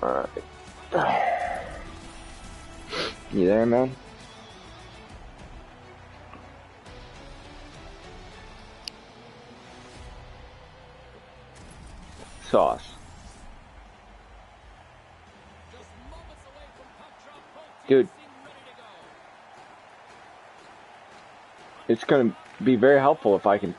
Alright. You there, man? Sauce. Dude. It's gonna be very helpful if I can.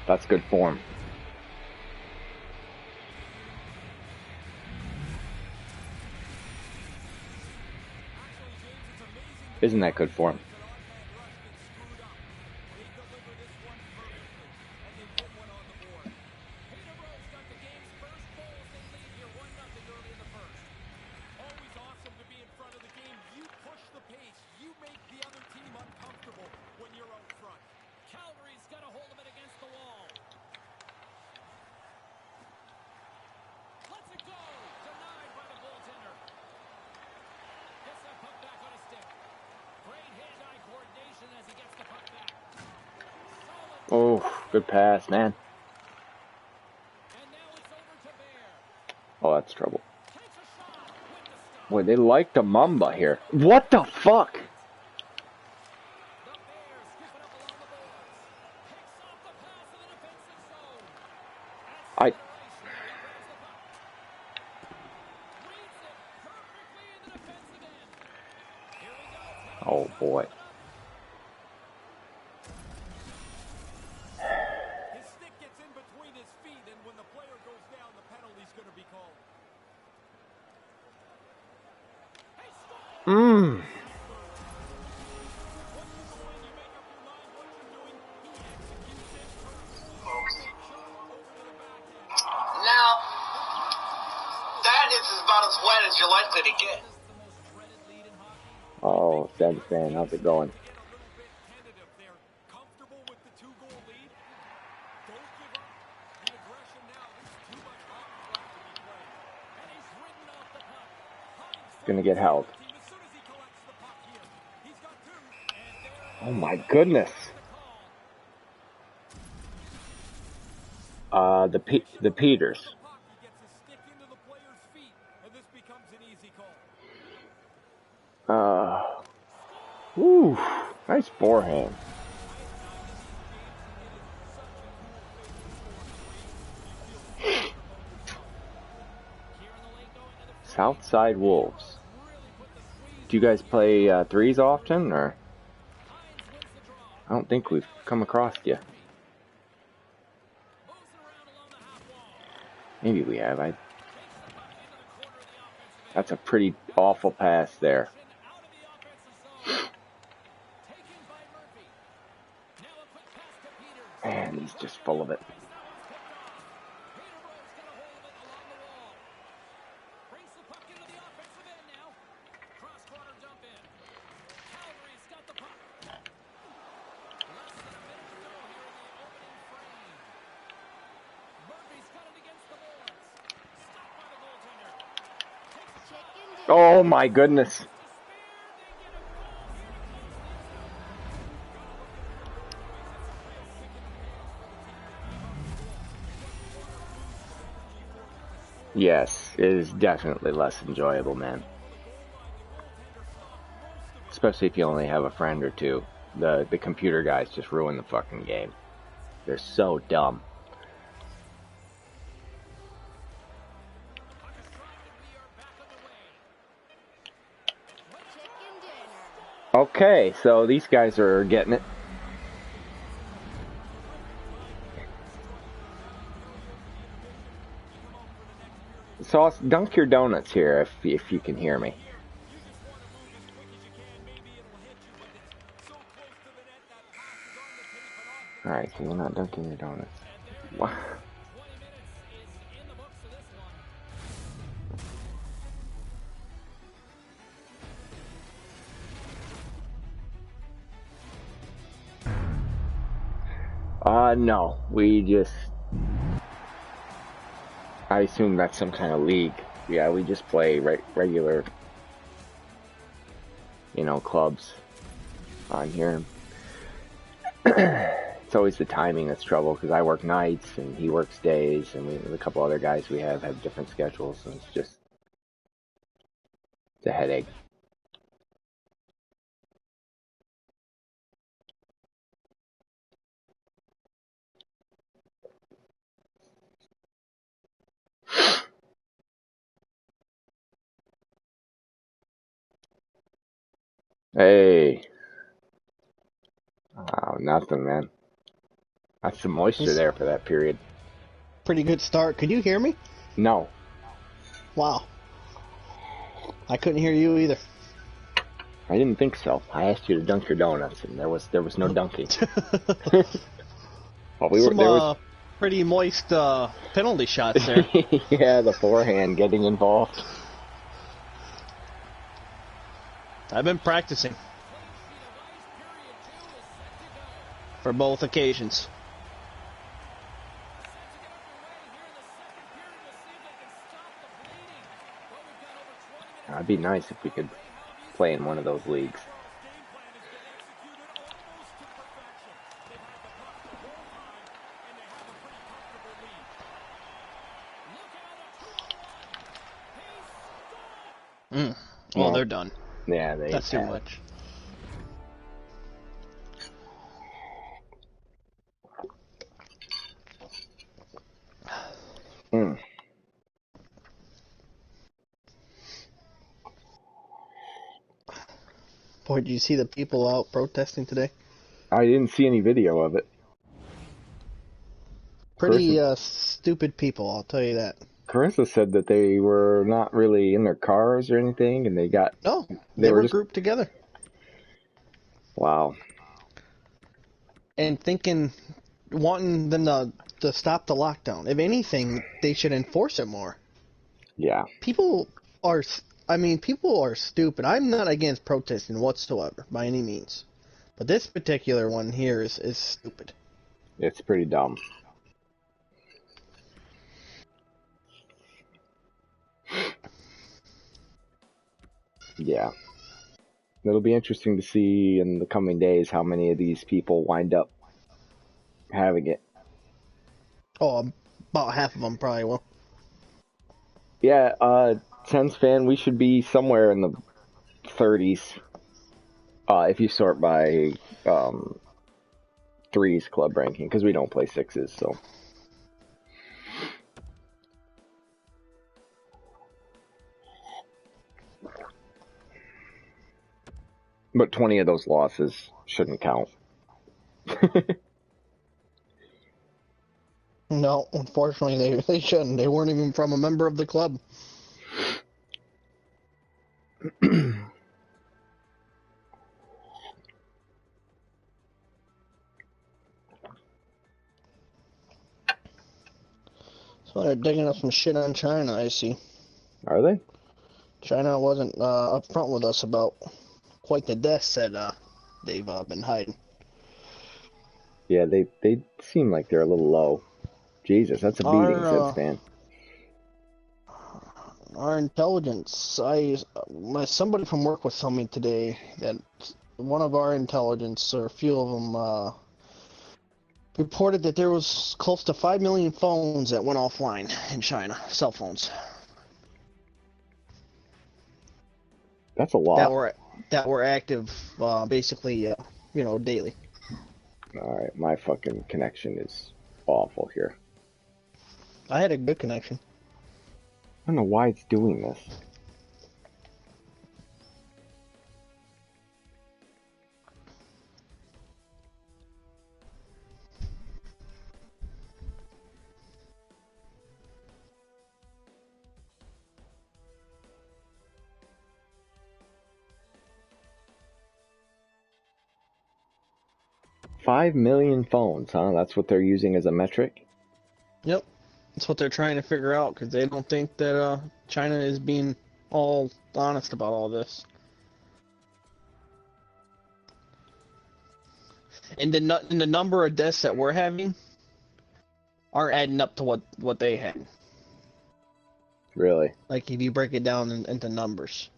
That's good form. Isn't that good form? Oh, good pass, man. Oh, that's trouble. Boy, they like the Mamba here. What the fuck? Oh, boy. Mmm. Now, that is about as wet as you're likely to get. Oh, Seb fan, how's it going? Gonna get held. Oh my goodness. The Peters. Woo, nice forehand. Southside Wolves. Do you guys play threes often, or? I don't think we've come across you. Maybe we have. That's a pretty awful pass there. Man, he's just full of it. Oh my goodness. Yes, it is definitely less enjoyable, man. Especially if you only have a friend or two. The computer guys just ruin the fucking game. They're so dumb. Okay, so these guys are getting it. Sauce, dunk your donuts here if you can hear me. Alright, so you're not dunking your donuts. What? No. I assume that's some kind of league. Yeah, we just play regular, clubs on here. It's always the timing that's trouble because I work nights and he works days, and a couple other guys we have different schedules, and it's a headache. Hey. Oh, nothing, man. That's some moisture there for that period. Pretty good start. Could you hear me? No. Wow. I couldn't hear you either. I didn't think so. I asked you to dunk your donuts, and there was no dunking. Well, pretty moist penalty shots there. Yeah, the forehand getting involved. I've been practicing for both occasions. It'd be nice if we could play in one of those leagues. Well, they're done. Yeah, that's too much. Boy, did you see the people out protesting today? I didn't see any video of it. Pretty stupid people, I'll tell you that. Carissa said that they were not really in their cars or anything, and they got... No, they were just grouped together. Wow. And wanting them to stop the lockdown. If anything, they should enforce it more. Yeah. People are stupid. I'm not against protesting whatsoever, by any means. But this particular one here is stupid. It's pretty dumb. Yeah. It'll be interesting to see in the coming days how many of these people wind up having it. Oh, about half of them probably will. Yeah, Sens fan, we should be somewhere in the 30s. If you sort by threes club ranking, because we don't play sixes, so. But 20 of those losses shouldn't count. No, unfortunately, they shouldn't. They weren't even from a member of the club. So they're digging up some shit on China, I see. Are they? China wasn't upfront with us about quite the deaths that they've been hiding. Yeah, they seem like they're a little low. Jesus, that's a beating, Sens fan. Our intelligence, somebody from work was telling me today that one of our intelligence, or a few of them, reported that there was close to 5 million phones that went offline in China, cell phones. That's a that lot. were active, basically, daily. All right, my fucking connection is awful here. I had a good connection. I don't know why it's doing this. $5 million phones, huh? That's what they're using as a metric? Yep, that's what they're trying to figure out because they don't think that China is being all honest about all this. And the number of deaths that we're having aren't adding up to what they had. Really? Like if you break it down into numbers.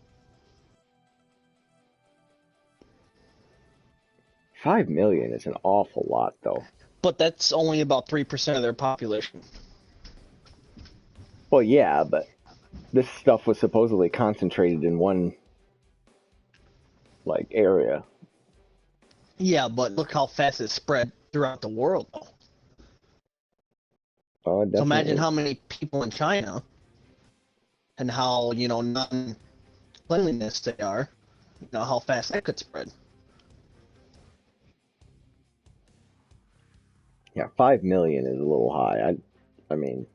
5 million is an awful lot, though. But that's only about 3% of their population. Well, yeah, but this stuff was supposedly concentrated in one, like, area. Yeah, but look how fast it spread throughout the world, though. Oh, So imagine definitely. how many people in China and how, non-cleanliness they are, how fast that could spread. Yeah, 5 million is a little high. I mean,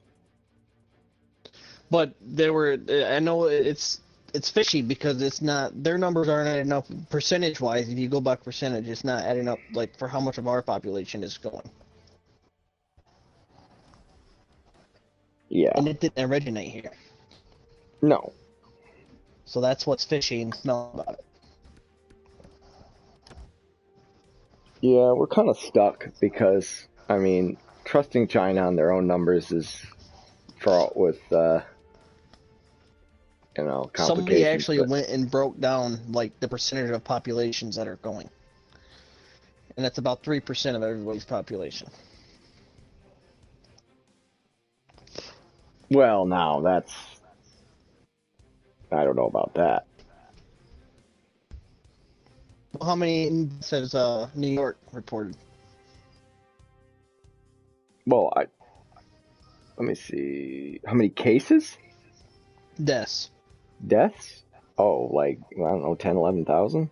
But I know it's fishy because it's not, their numbers aren't adding up percentage-wise. If you go by percentage, it's not adding up, like, for how much of our population is going. yeah. And it didn't originate here. No. So that's what's fishy and smelly about it. Yeah, we're kind of stuck because, I mean, trusting China on their own numbers is fraught with, Somebody complications, actually but went and broke down, like, the percentage of populations that are going. And that's about 3% of everybody's population. well, now I don't know about that. Well, how many says New York reported? Well, let me see. How many cases? Deaths. Deaths? Oh, like, I don't know, 10, 11,000?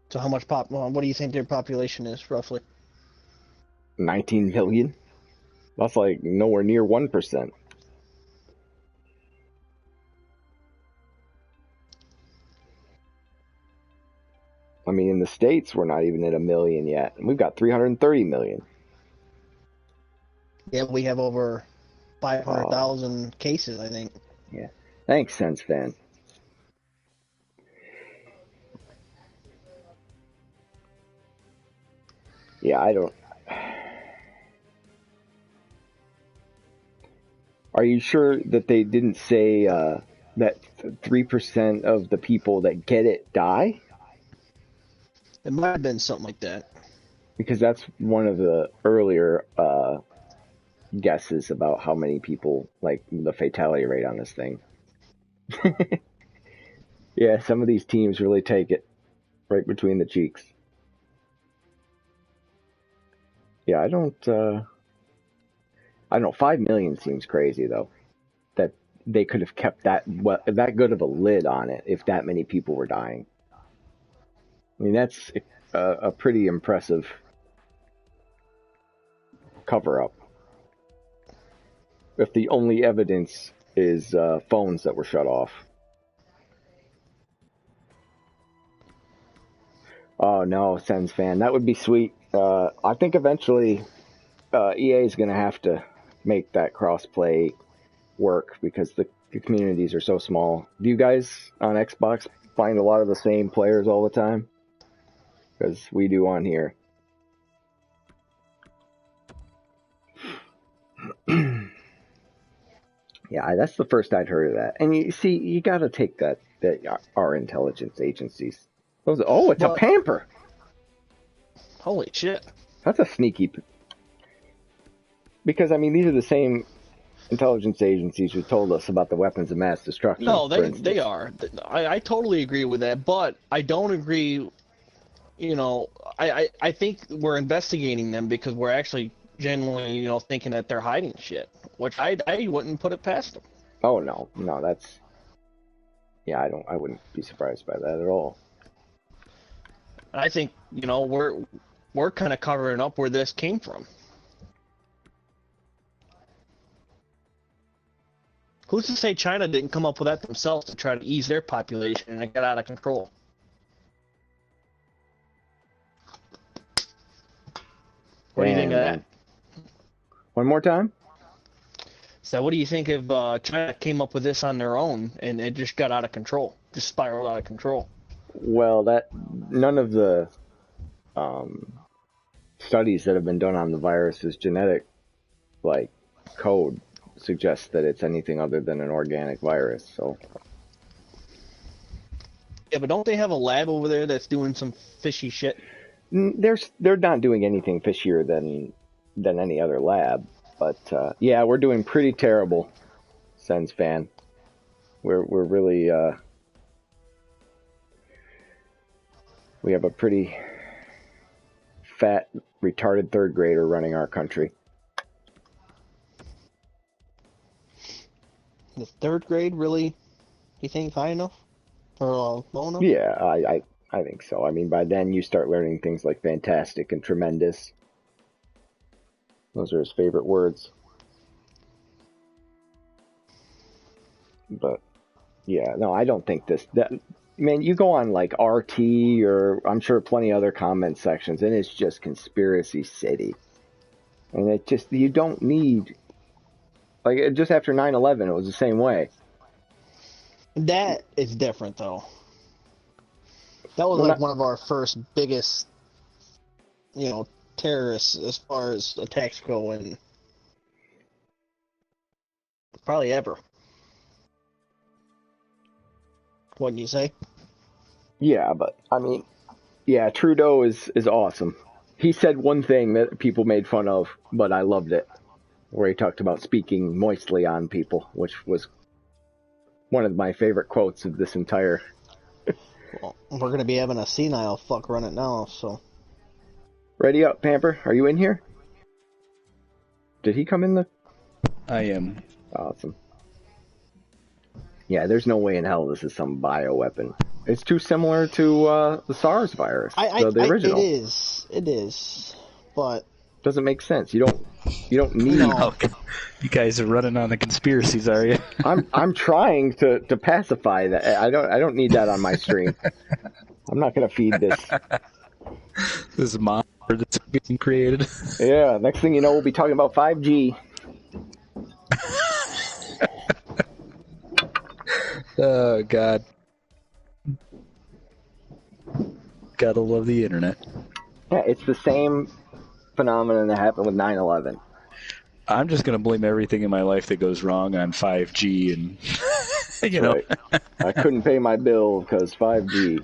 So how much what do you think their population is, roughly? 19 million? That's like nowhere near 1%. I mean, in the States, we're not even at a million yet. And we've got 330 million. Yeah, we have over Oh, 500,000 cases, I think. yeah. Thanks, Sense Fan. Yeah, I don't. Are you sure that they didn't say that 3% of the people that get it die? It might have been something like that. Because that's one of the earlier guesses about how many people, like the fatality rate on this thing. Yeah, some of these teams really take it right between the cheeks. Yeah, I don't know. 5 million seems crazy though. That they could have kept that good of a lid on it if that many people were dying. I mean, that's a pretty impressive cover up. If the only evidence is phones that were shut off. Oh no, Sens fan, that would be sweet. I think eventually EA is going to have to make that crossplay work because the communities are so small. Do you guys on Xbox find a lot of the same players all the time? Because we do on here. Yeah, that's the first I'd heard of that. And you see, you got to take that our intelligence agencies. It's a But pamper. holy shit! That's a sneaky. because I mean these are the same intelligence agencies who told us about the weapons of mass destruction. No, for they instance. are. I totally agree with that, but I don't agree. You know, I think we're investigating them because we're actually genuinely, you know, thinking that they're hiding shit, which I wouldn't put it past them. Oh no, that's I wouldn't be surprised by that at all. I think, you know, we're kind of covering up where this came from. Who's to say China didn't come up with that themselves to try to ease their population and it got out of control? What do you think of that? One more time? So what do you think if China came up with this on their own and it just got out of control, just spiraled out of control? Well, that none of the studies that have been done on the virus's genetic code suggests that it's anything other than an organic virus. So Yeah, but don't they have a lab over there that's doing some fishy shit? they're not doing anything fishier than any other lab. But yeah, we're doing pretty terrible, Sens fan. We're really we have a pretty fat, retarded third grader running our country. The third grade really, you think, high enough? Or low enough? Yeah, I think so. I mean, by then you start learning things like fantastic and tremendous. Those are his favorite words. But yeah, no, I don't think man, you go on like RT or I'm sure plenty other comment sections and it's just conspiracy city. And it just, you don't need, like just after 9/11 it was the same way. That is different though. That was one of our first biggest, you know, terrorists as far as attacks go, and probably ever. Wouldn't you say? Yeah, but I mean, yeah, Trudeau is awesome. He said one thing that people made fun of, but I loved it, where he talked about speaking moistly on people, which was one of my favorite quotes of this entire. Well, we're gonna be having a senile fuck run it now, so. Ready up, Pamper? Are you in here? Did he come in the? I am. Awesome. Yeah, there's no way in hell this is some bioweapon. It's too similar to the SARS virus, the original. It is, but doesn't make sense. You don't need. No. You guys are running on the conspiracies, are you? I'm trying to pacify that. I don't need that on my stream. I'm not gonna feed this. This monster that's being created. Yeah. Next thing you know, we'll be talking about 5G. Oh God. Gotta love the internet. Yeah, it's the same phenomenon that happened with 9/11. I'm just gonna blame everything in my life that goes wrong on 5G and you know. Right. I couldn't pay my bill because 5G.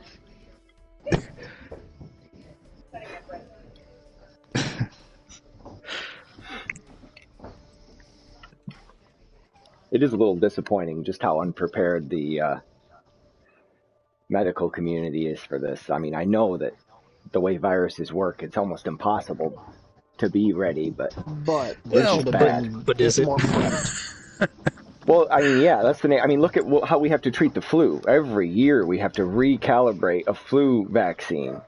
It is a little disappointing just how unprepared the medical community is for this. I mean, I know that the way viruses work, it's almost impossible to be ready, but well, bad. But is it? Well, I mean, yeah, that's the name. I mean, look at how we have to treat the flu. Every year we have to recalibrate a flu vaccine.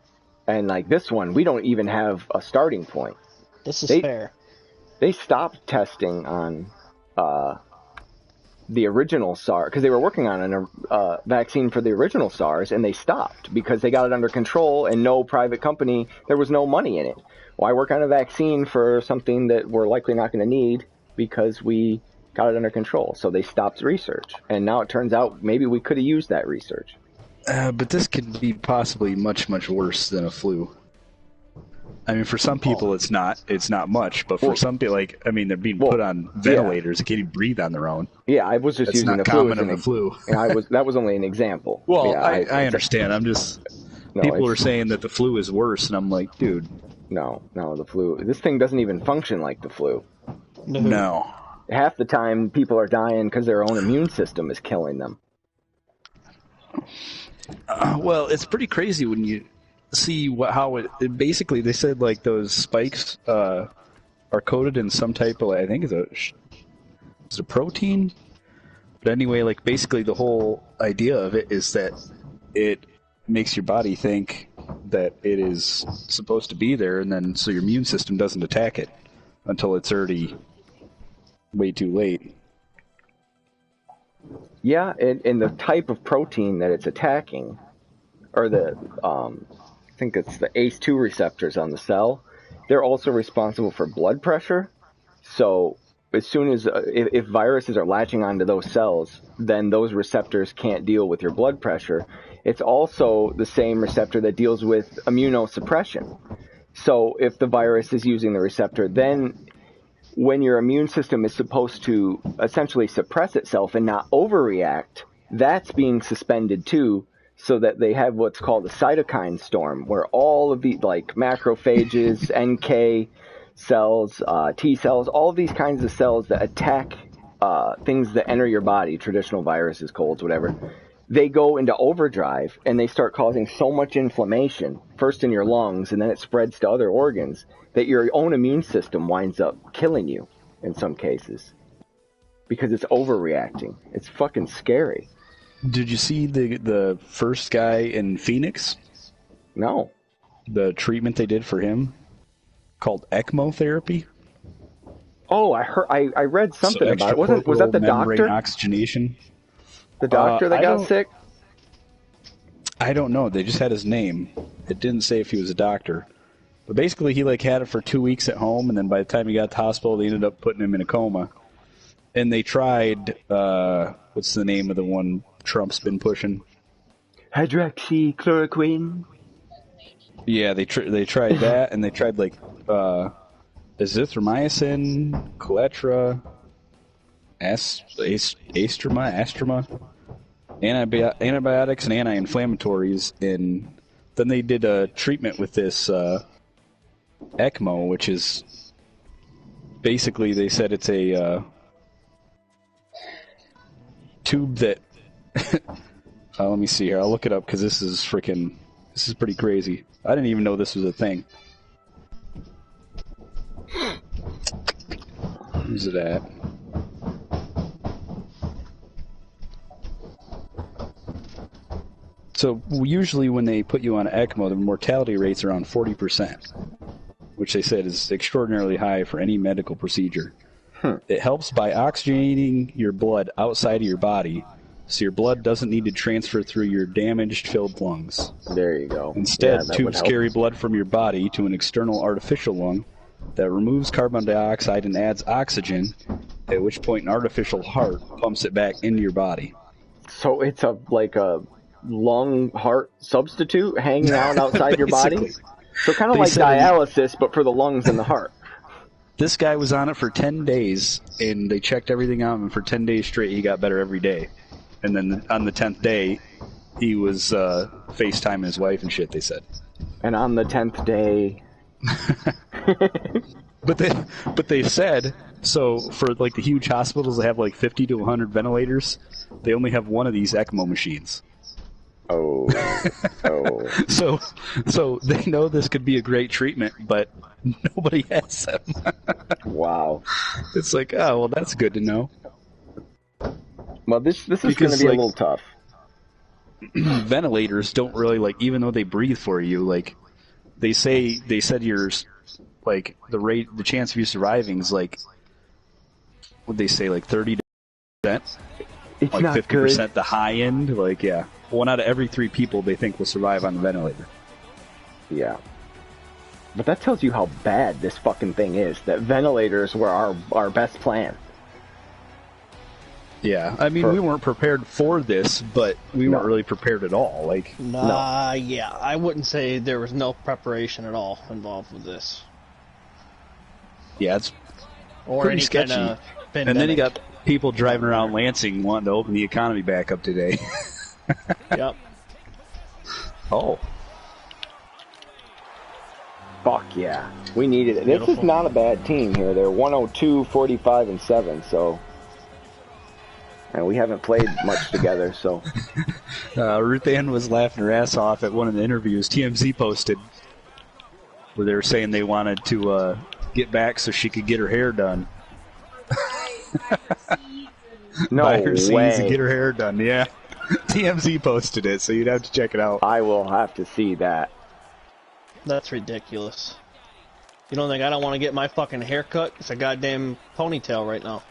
And like this one, we don't even have a starting point. This is fair. They stopped testing on the original SARS, because they were working on a vaccine for the original SARS, and they stopped because they got it under control and no private company, there was no money in it. Why work on a vaccine for something that we're likely not going to need because we got it under control? So they stopped research, and now it turns out maybe we could have used that research. But this could be possibly much, much worse than a flu. I mean, for some people, it's not much, but for some people, like, I mean, they're being put on ventilators and can't even breathe on their own. Yeah, I was just That's using not the flu common as in the flu. that was only an example. Well, yeah, I understand. I'm just people are saying that the flu is worse, and I'm like, dude, no, the flu. This thing doesn't even function like the flu. No. Half the time, people are dying because their own immune system is killing them. Well, it's pretty crazy when you see how it basically, they said like those spikes are coated in some type of, I think it's a protein? But anyway, like basically the whole idea of it is that it makes your body think that it is supposed to be there, and then so your immune system doesn't attack it until it's already way too late. Yeah, and the type of protein that it's attacking, or I think it's the ACE2 receptors on the cell, they're also responsible for blood pressure. So as soon as, if viruses are latching onto those cells, then those receptors can't deal with your blood pressure. It's also the same receptor that deals with immunosuppression. So if the virus is using the receptor, then when your immune system is supposed to essentially suppress itself and not overreact, that's being suspended too, so that they have what's called a cytokine storm, where all of the like macrophages, NK cells, T cells, all of these kinds of cells that attack things that enter your body, traditional viruses, colds, whatever, they go into overdrive and they start causing so much inflammation, first in your lungs and then it spreads to other organs, that your own immune system winds up killing you in some cases because it's overreacting. It's fucking scary. Did you see the first guy in Phoenix? No. The treatment they did for him called ECMO therapy? Oh, I read something about it. Was that the membrane doctor? Oxygenation? The doctor that got sick? I don't know. They just had his name. It didn't say if he was a doctor. But basically, he like had it for 2 weeks at home, and then by the time he got to the hospital, they ended up putting him in a coma. And they tried, what's the name of the one Trump's been pushing? Hydroxychloroquine. Yeah, they tried that, and they tried like azithromycin, Coletra, Astroma, antibiotics and anti-inflammatories, and then they did a treatment with this ECMO, which is basically, they said it's a tube that let me see here, I'll look it up because this is pretty crazy. I didn't even know this was a thing. Where's it at? So usually when they put you on ECMO, the mortality rate's around 40%, which they said is extraordinarily high for any medical procedure. It helps by oxygenating your blood outside of your body, so your blood doesn't need to transfer through your damaged, filled lungs. There you go. Instead, tubes carry blood from your body to an external artificial lung that removes carbon dioxide and adds oxygen, at which point an artificial heart pumps it back into your body. So it's like a lung heart substitute hanging out outside your body? So kind of like dialysis, but for the lungs and the heart. This guy was on it for 10 days, and they checked everything out, and for 10 days straight, he got better every day. And then on the 10th day, he was FaceTiming his wife and shit, they said. And on the 10th day... But they said, so for like the huge hospitals that have like 50 to 100 ventilators, they only have one of these ECMO machines. Oh. So they know this could be a great treatment, but nobody has them. Wow. It's like, oh, well, that's good to know. Well, this is going to be a little tough. Ventilators don't really, like, even though they breathe for you, like, they said yours, like, the chance of you surviving is like, what'd they say, like 30%? It's like not 50% good. the high end, like, yeah. 1 out of every 3 people they think will survive on the ventilator. Yeah. But that tells you how bad this fucking thing is, that ventilators were our best plan. Yeah, I mean, we weren't prepared for this, but we weren't really prepared at all. Like, yeah, I wouldn't say there was no preparation at all involved with this. Yeah, it's or pretty any sketchy. Kind of pandemic. And then you got people driving around Lansing wanting to open the economy back up today. Yep. Oh. Fuck yeah. We needed it. Beautiful. This is not a bad team here. They're 102, 45, and 7, so... And we haven't played much together, so... Ruth Ann was laughing her ass off at one of the interviews TMZ posted, where they were saying they wanted to get back so she could get her hair done. No Buy her way. seeds and get her hair done, yeah. TMZ posted it, so you'd have to check it out. I will have to see that. That's ridiculous. You don't think I don't want to get my fucking haircut? It's a goddamn ponytail right now.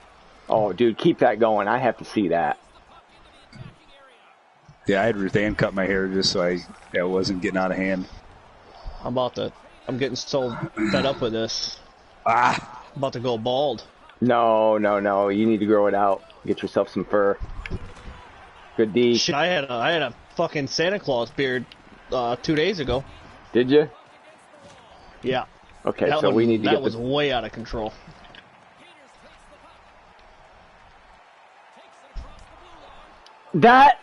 Oh, dude, keep that going. I have to see that. Yeah, I had Ruth Ann cut my hair just so it wasn't getting out of hand. I'm getting so fed up with this. I'm about to go bald. No. You need to grow it out. Get yourself some fur. Good D. Shit, I had a fucking Santa Claus beard 2 days ago. Did you? Yeah. Okay, so we need to get that was way out of control. That...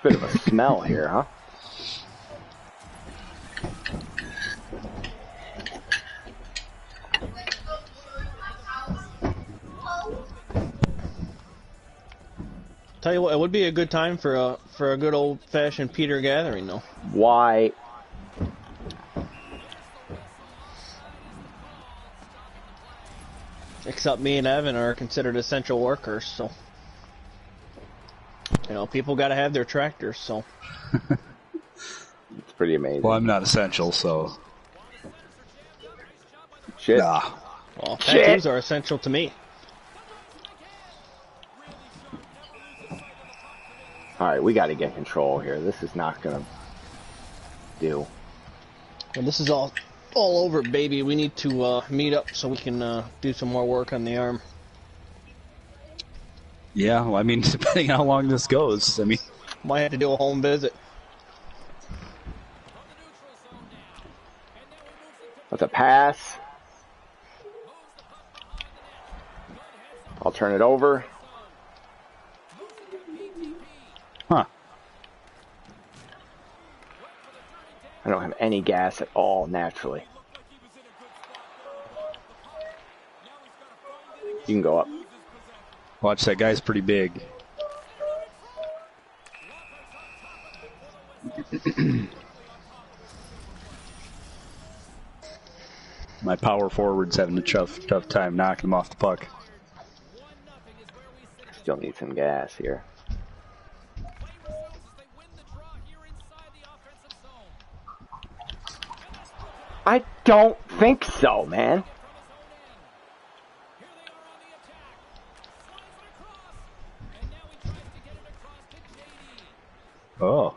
Bit of a smell here, huh? Tell you what, it would be a good time for a good old-fashioned Peter gathering, though. Why? Except me and Evan are considered essential workers, so... You know, people got to have their tractors, so... It's pretty amazing. Well, I'm not essential, so... Shit. Nah. Well, tattoos are essential to me. Alright, we gotta get control here. This is not gonna do. When this is all over, baby, we need to meet up so we can do some more work on the arm. Yeah, well, I mean, depending on how long this goes, I mean... Might have to do a home visit. That's a pass. I'll turn it over. Huh. I don't have any gas at all, naturally. You can go up. Watch, that guy's pretty big. My power forward's having a tough time knocking him off the puck. Still need some gas here. I don't think so, man. Oh.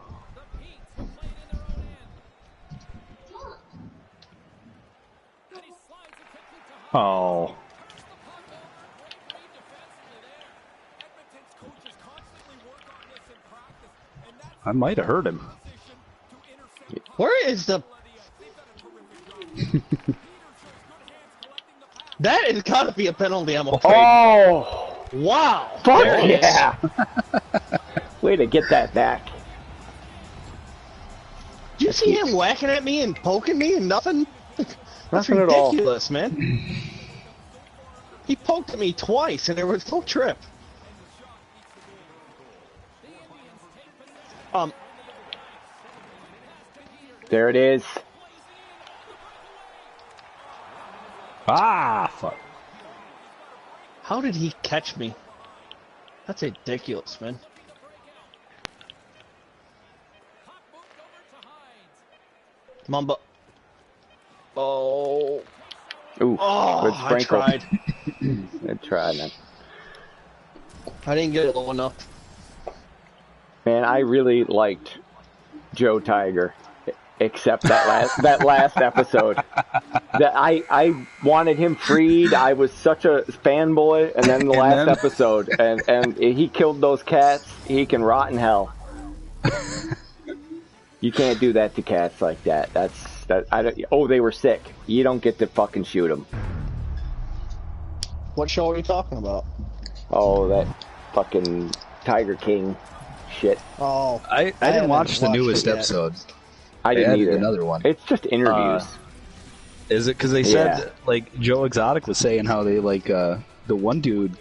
Oh. I might have hurt him. Where is the... That has got to be a penalty, I'm afraid. Oh! Wow! Fuck There it is. yeah! Way to get that back. Did you see him whacking at me and poking me and nothing? That's Nothing at all. ridiculous, man. He poked at me twice and there was no trip. There it is. Ah, fuck. How did he catch me? That's ridiculous, man. Mamba. Oh. Ooh, Oh, good I sprinkle. tried. Good try, man. I didn't get it low enough. Man, I really liked Joe Tiger, except that last episode. That I wanted him freed. I was such a fanboy, and then the last episode, and he killed those cats. He can rot in hell. You can't do that to cats like that. Oh, they were sick. You don't get to fucking shoot them. What show are you talking about? Oh, that fucking Tiger King shit. Oh, I didn't watch the newest episode. I didn't either. Another one. It's just interviews. Is it because they said like Joe Exotic was saying how they like the one dude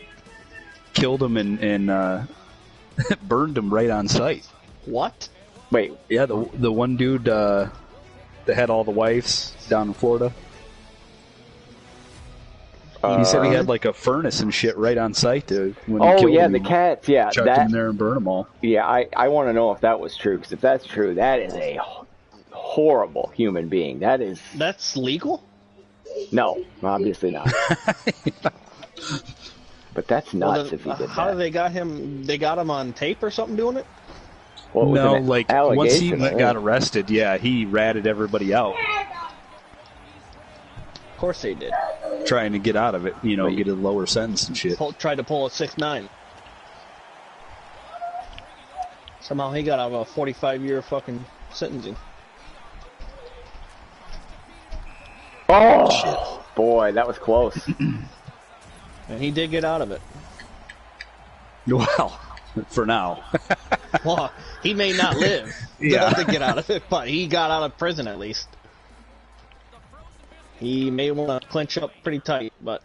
killed him and burned him right on site. What? Wait, yeah, the one dude that had all the wives down in Florida. He said he had like a furnace and shit right on site when he killed him, the cats, yeah, chucked him in there and burned them all. Yeah, I want to know if that was true, because if that's true, that is a horrible human being. That's legal? No, obviously not. But that's nuts if he did that. How they got him? They got him on tape or something doing it? Well, no, like once he got arrested, yeah, he ratted everybody out. Of course they did. Trying to get out of it, get a lower sentence and shit. Tried to pull a 6'9". Somehow he got out of a 45-year fucking sentencing. Oh, shit. Boy, that was close. And he did get out of it. Well, for now. Well, he may not live to get out of it, but he got out of prison at least. He may want to clinch up pretty tight, but...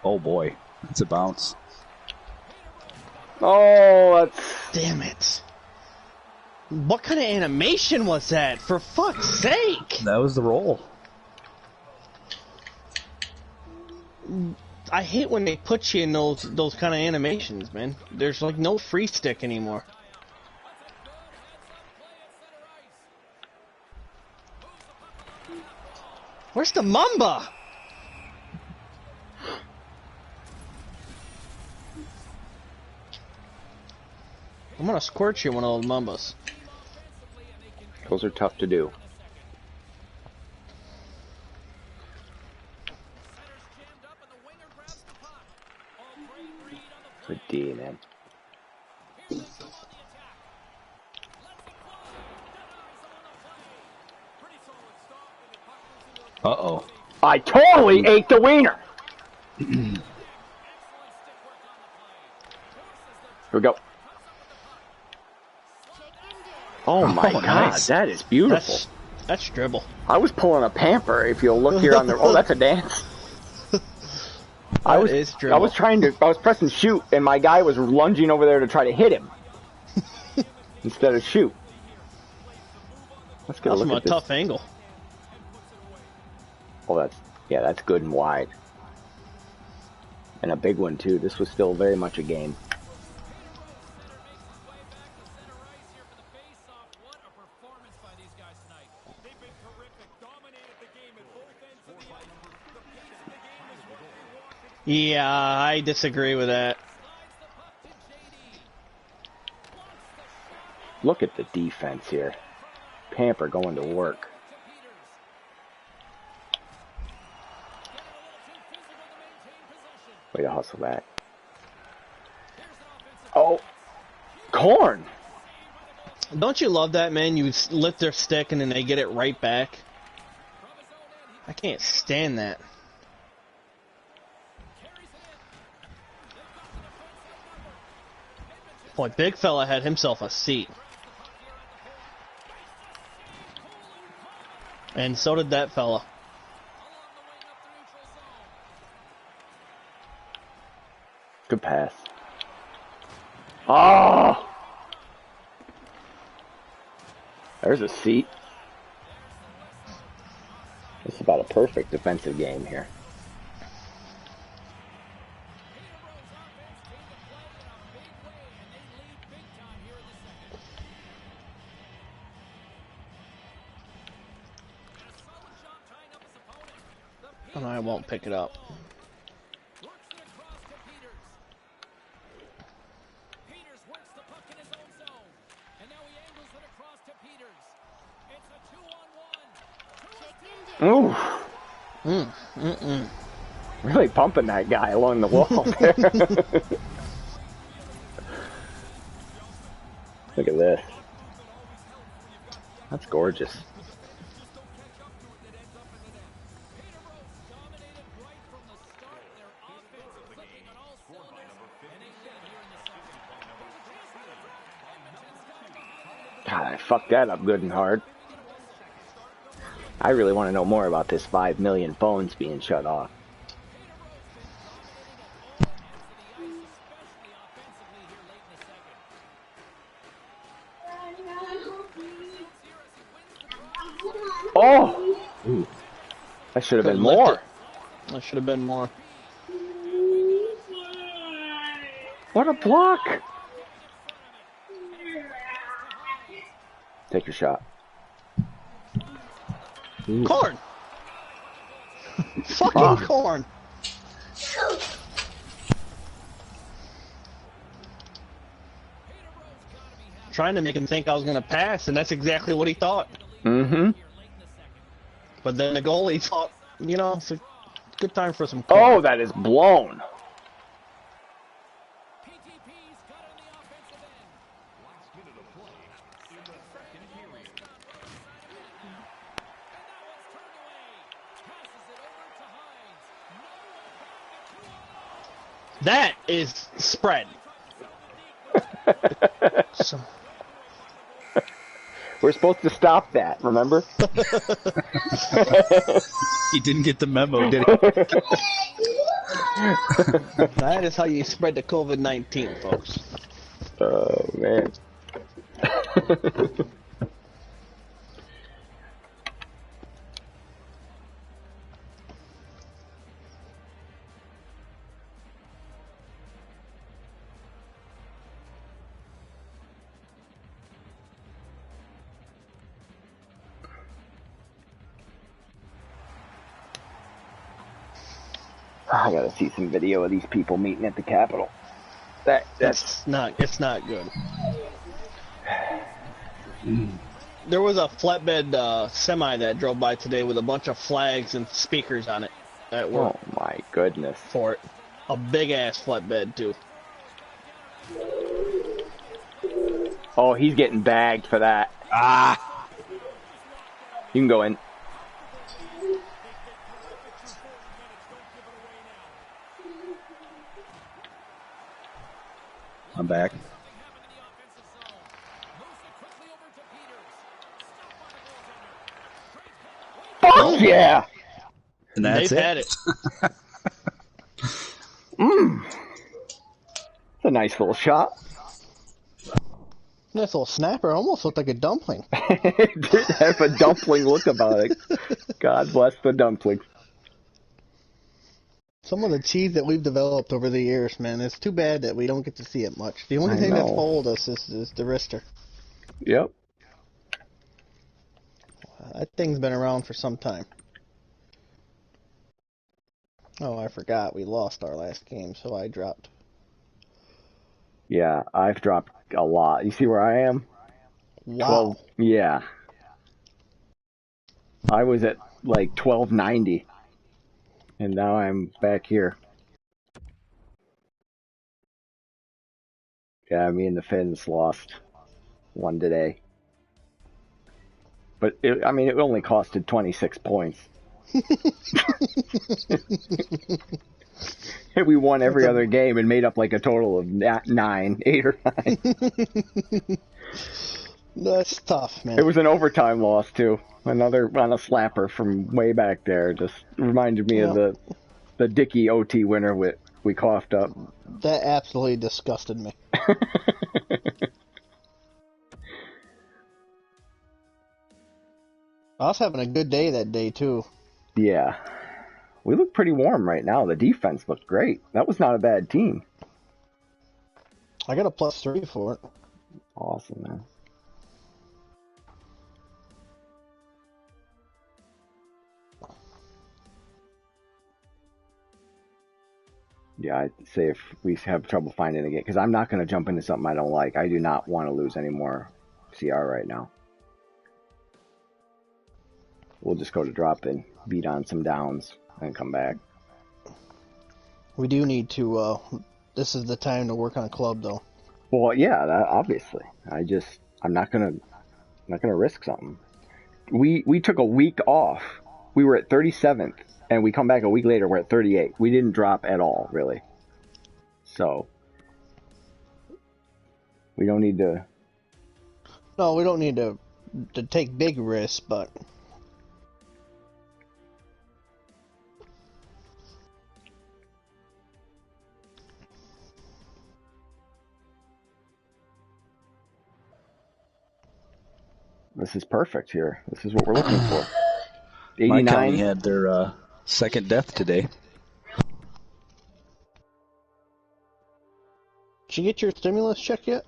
Oh boy, that's a bounce. Oh, that's... Damn it. What kind of animation was that? For fuck's sake! That was the roll. I hate when they put you in those kind of animations, man. There's like no free stick anymore. Where's the Mamba? I'm gonna squirt you one of those Mambas. Those are tough to do. It's a D, man. Uh-oh. I totally ate the wiener! Here we go. Oh my god, nice. That is beautiful. That's dribble. I was pulling a pamper, if you'll look here on the... Oh, that's a dance. I was pressing shoot, and my guy was lunging over there to try to hit him. Instead of shoot. Let's get a look at this. From a tough angle. Oh, that's good and wide. And a big one, too. This was still very much a game. Yeah, I disagree with that. Look at the defense here. Pamper going to work. Way to hustle that. Oh, corn! Don't you love that, man? You lift their stick and then they get it right back. I can't stand that. Boy, big fella had himself a seat. And so did that fella. Good pass. Oh! There's a seat. This is about a perfect defensive game here. And I won't pick it up. Ooh. Really pumping that guy along the wall there. Look at this. That's gorgeous. God, I fucked that up good and hard. I really want to know more about this 5 million phones being shut off. Oh! Ooh. That should have been more. That should have been more. What a block! Take your shot. Ooh. Corn! Fucking corn! Trying to make him think I was going to pass, and that's exactly what he thought. Mm-hmm. But then the goalie thought, you know, it's a good time for some corn. Oh, that is blown. That is spread. So. We're supposed to stop that, remember? He didn't get the memo, did he? That is how you spread the COVID-19, folks. Oh, man. I gotta see some video of these people meeting at the Capitol. That's not. It's not good. There was a flatbed semi that drove by today with a bunch of flags and speakers on it at work. Oh my goodness. For it, a big ass flatbed too. Oh, he's getting bagged for that. Ah! You can go in. I'm back. Fuck yeah! And that's They've it. had it. It's a nice little shot. Nice little snapper. Almost looked like a dumpling. It did have a dumpling look about it. God bless the dumplings. Some of the cheese that we've developed over the years, man, it's too bad that we don't get to see it much. The only I thing that's know. fooled us is the wrister. Yep. That thing's been around for some time. Oh, I forgot. We lost our last game, so I dropped. Yeah, I've dropped a lot. You see where I am? Wow. 12, yeah. I was at like 1290. And now I'm back here. Yeah, me and the Finns lost one today. But, it only costed 26 points. We won every other game and made up like a total of 8 or 9. That's tough, man. It was an overtime loss, too. Another on a slapper from way back there. Just reminded me of the Dickey OT winner we coughed up. That absolutely disgusted me. I was having a good day that day, too. Yeah. We look pretty warm right now. The defense looked great. That was not a bad team. I got a +3 for it. Awesome, man. Yeah, I'd say if we have trouble finding a game, because I'm not going to jump into something I don't like. I do not want to lose any more CR right now. We'll just go to drop in, beat on some downs, and come back. We do need to, this is the time to work on club, though. Well, yeah, obviously. I'm not gonna risk something. We took a week off. We were at 37th, and we come back a week later, we're at 38. We didn't drop at all, really. So, we don't need to No, we don't need to take big risks, but This is perfect here. This is what we're looking for. My county 89. had their second death today. did you get your stimulus check yet?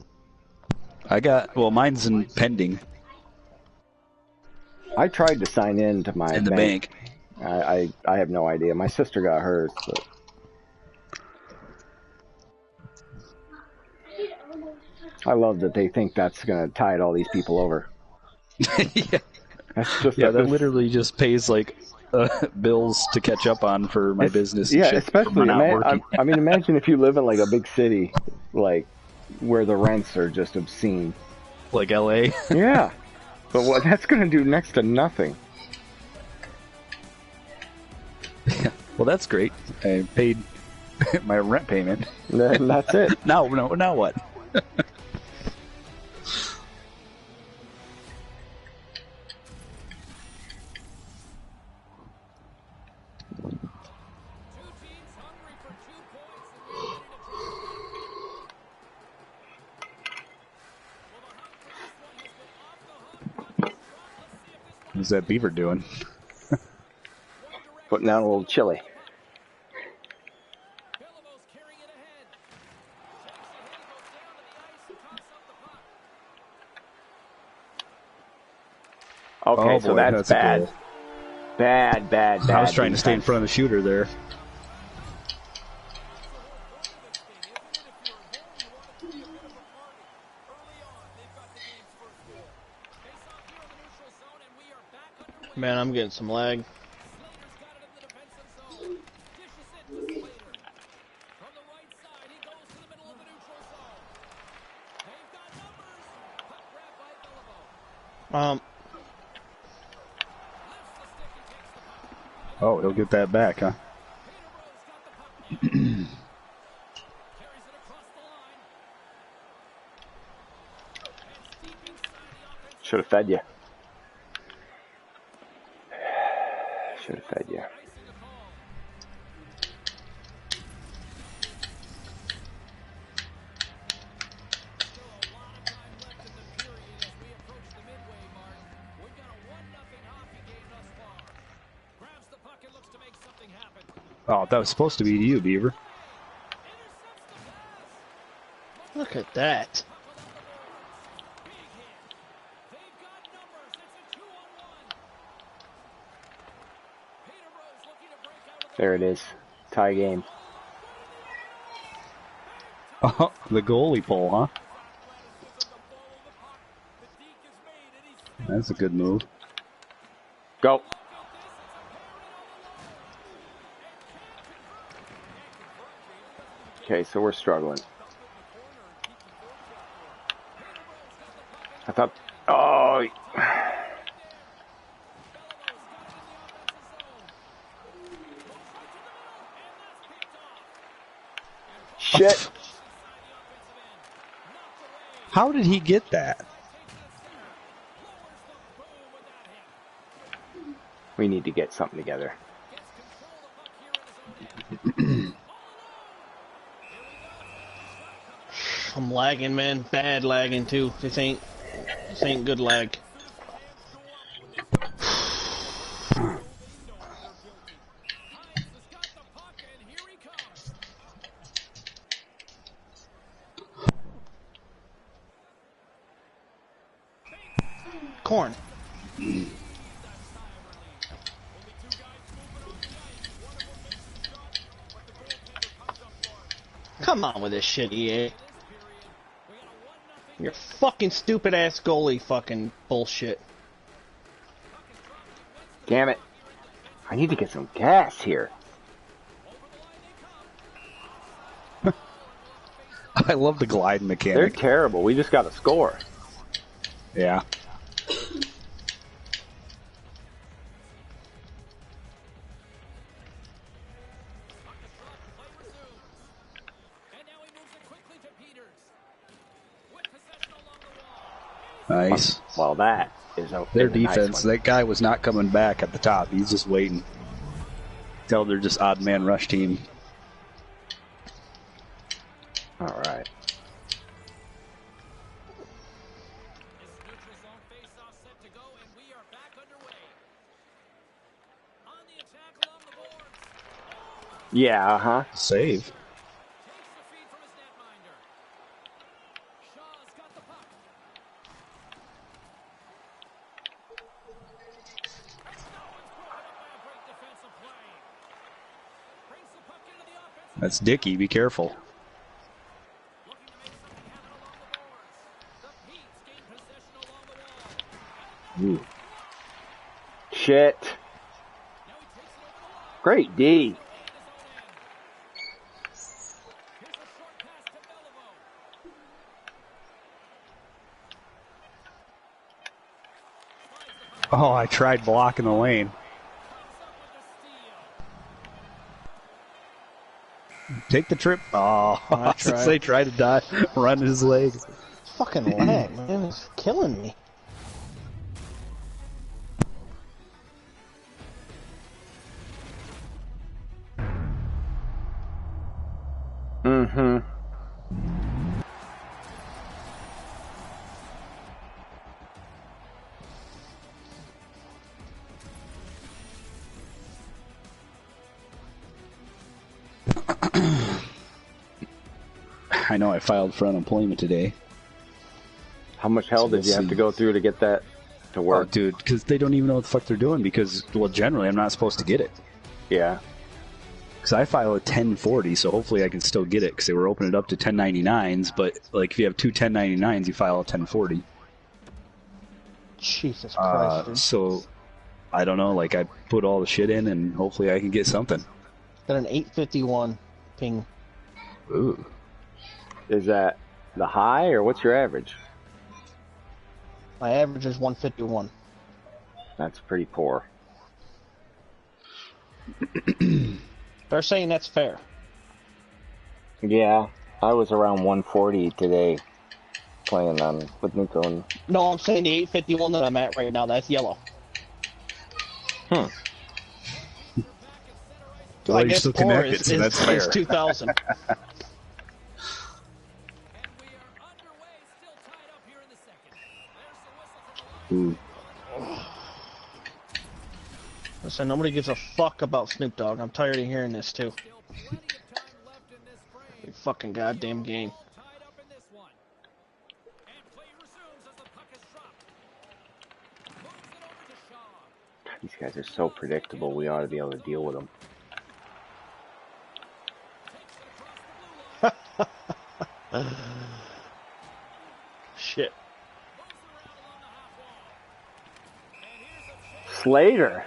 Mine's in pending I tried to sign in to my in the bank. I have no idea. My sister got hers, but I love that they think that's going to tide all these people over. Yeah, That's just that literally just pays like bills to catch up on for my business. And yeah, shit especially from not working. I mean, imagine if you live in like a big city, like where the rents are just obscene. Like LA. Yeah, but what that's going to do next to nothing. Well, that's great. I paid my rent payment. And that's it. Now what? What's that beaver doing? Putting down a little chili. Okay, so that's bad. A goal. Bad. I was trying to stay in front of the shooter there. Man, I'm getting some lag. Oh, he'll get that back, huh? Should have fed you. Should have fed you. Oh, that was supposed to be you, Beaver. Look at that. There it is. Tie game. Oh, the goalie pull, huh? That's a good move. Go. Okay, so we're struggling. I thought, oh. Shit. How did he get that? We need to get something together. I'm lagging, man. Bad lagging too. This ain't good lag. Corn. Come on with this shit, EA. Your fucking stupid ass goalie fucking bullshit. Damn it. I need to get some gas here. I love the glide mechanic. They're terrible. We just got to score. Yeah. Nice. Well, that is Their is a nice defense, one. that guy was not coming back at the top. He's just waiting. Tell they're just odd man rush team. All right. Yeah, uh-huh. Save. That's Dickey. Be careful. Ooh. Shit. Great D. Oh, I tried blocking the lane. Take the trip. Oh, they tried to die, run his leg. Fucking lag, man. It's killing me. Mm-hmm. I know I filed for unemployment today. How much hell did you have to go through to get that to work? Oh, dude, because they don't even know what the fuck they're doing because, well, generally I'm not supposed to get it. Yeah. Because I file a 1040, so hopefully I can still get it because they were opening it up to 1099s, but, like, if you have two 1099s, you file a 1040. Jesus Christ. Dude. So, I don't know, like, I put all the shit in and hopefully I can get something. Got an 851 ping. Ooh. Is that the high, or what's your average? My average is 151. That's pretty poor. They're saying that's fair. Yeah, I was around 140 today playing with Nico. And... No, I'm saying the 851 that I'm at right now, that's yellow. Hmm. So I guess still connected, so that's fair. It's 2000. Ooh. Listen, nobody gives a fuck about Snoop Dogg. I'm tired of hearing this too. Fucking goddamn game. These guys are so predictable. We ought to be able to deal with them. Shit. Slater.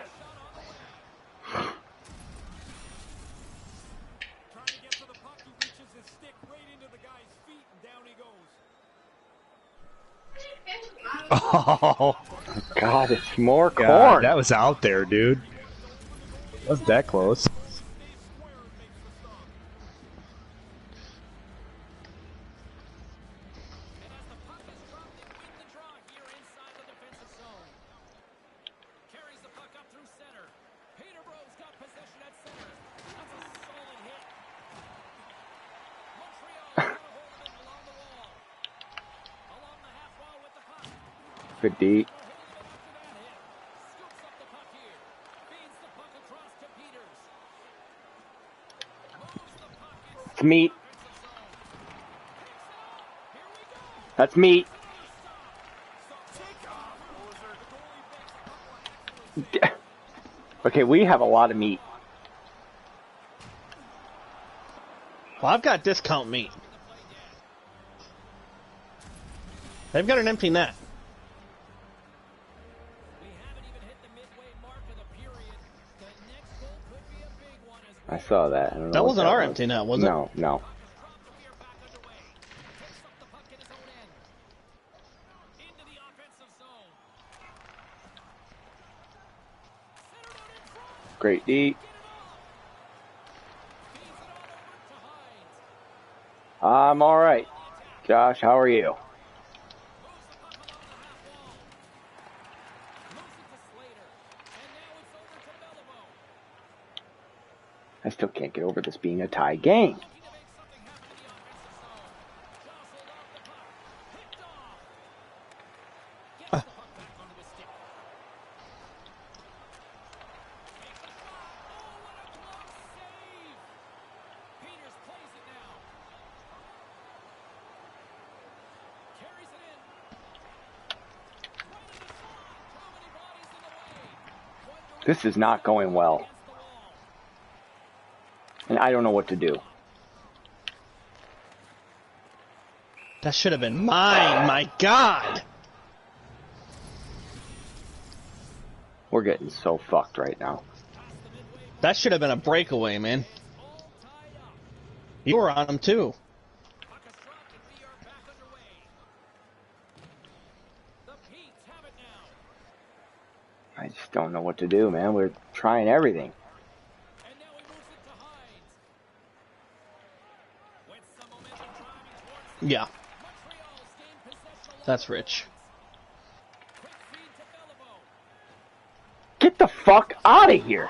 Oh, God, it's more corn. God, that was out there, dude. That was that close. Good D. It's meat. That's meat. Okay, we have a lot of meat. Well, I've got discount meat. They've got an empty net. I saw that. I don't know that wasn't that our was. empty net, was it? No, no. Great D. I'm all right. Josh, how are you? I still can't get over this being a tie game. This is not going well. And I don't know what to do. That should have been mine, my God! We're getting so fucked right now. That should have been a breakaway, man. You were on him, too. I just don't know what to do, man. We're trying everything. Yeah. That's rich. Get the fuck out of here!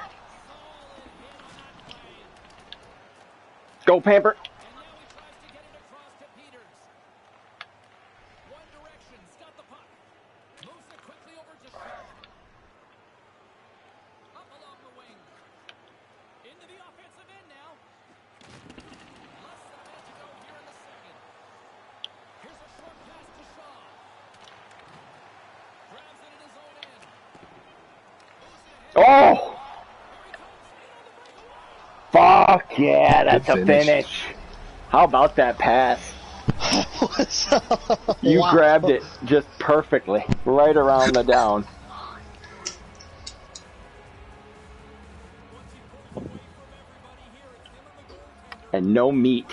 Go, Pamper! Oh! Fuck yeah, that's a finish. How about that pass? You Wow. grabbed it just perfectly, right around the down. And no meat.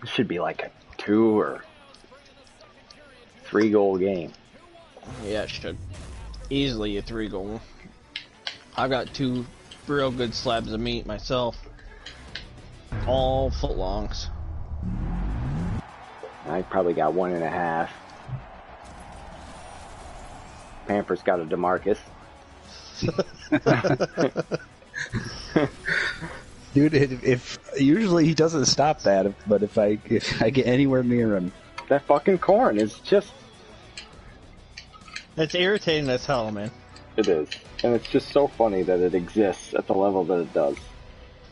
It should be like a 2 or 3 goal game. Yeah, it should. Easily a 3-goal. I've got 2 real good slabs of meat myself. All footlongs. I probably got 1.5. Pamper's got a DeMarcus. Dude, if usually he doesn't stop that, but if I get anywhere near him, that fucking corn is just... It's irritating as hell, man. It is. And it's just so funny that it exists at the level that it does.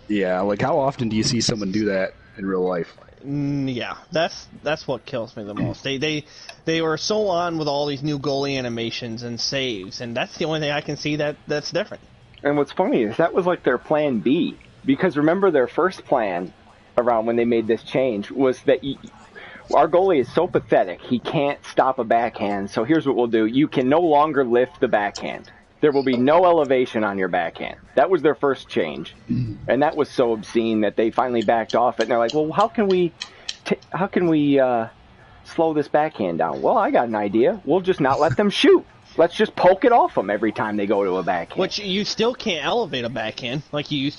Yeah, like how often do you see someone do that in real life? Yeah, that's what kills me the most. They were so on with all these new goalie animations and saves, and that's the only thing I can see that's different. And what's funny is that was like their plan B. Because remember their first plan around when they made this change was that our goalie is so pathetic, he can't stop a backhand, so here's what we'll do. You can no longer lift the backhand. There will be no elevation on your backhand. That was their first change. And that was so obscene that they finally backed off it, and they're like, well, how can we slow this backhand down? Well, I got an idea. We'll just not let them shoot. Let's just poke it off them every time they go to a backhand. Which you still can't elevate a backhand like you used to.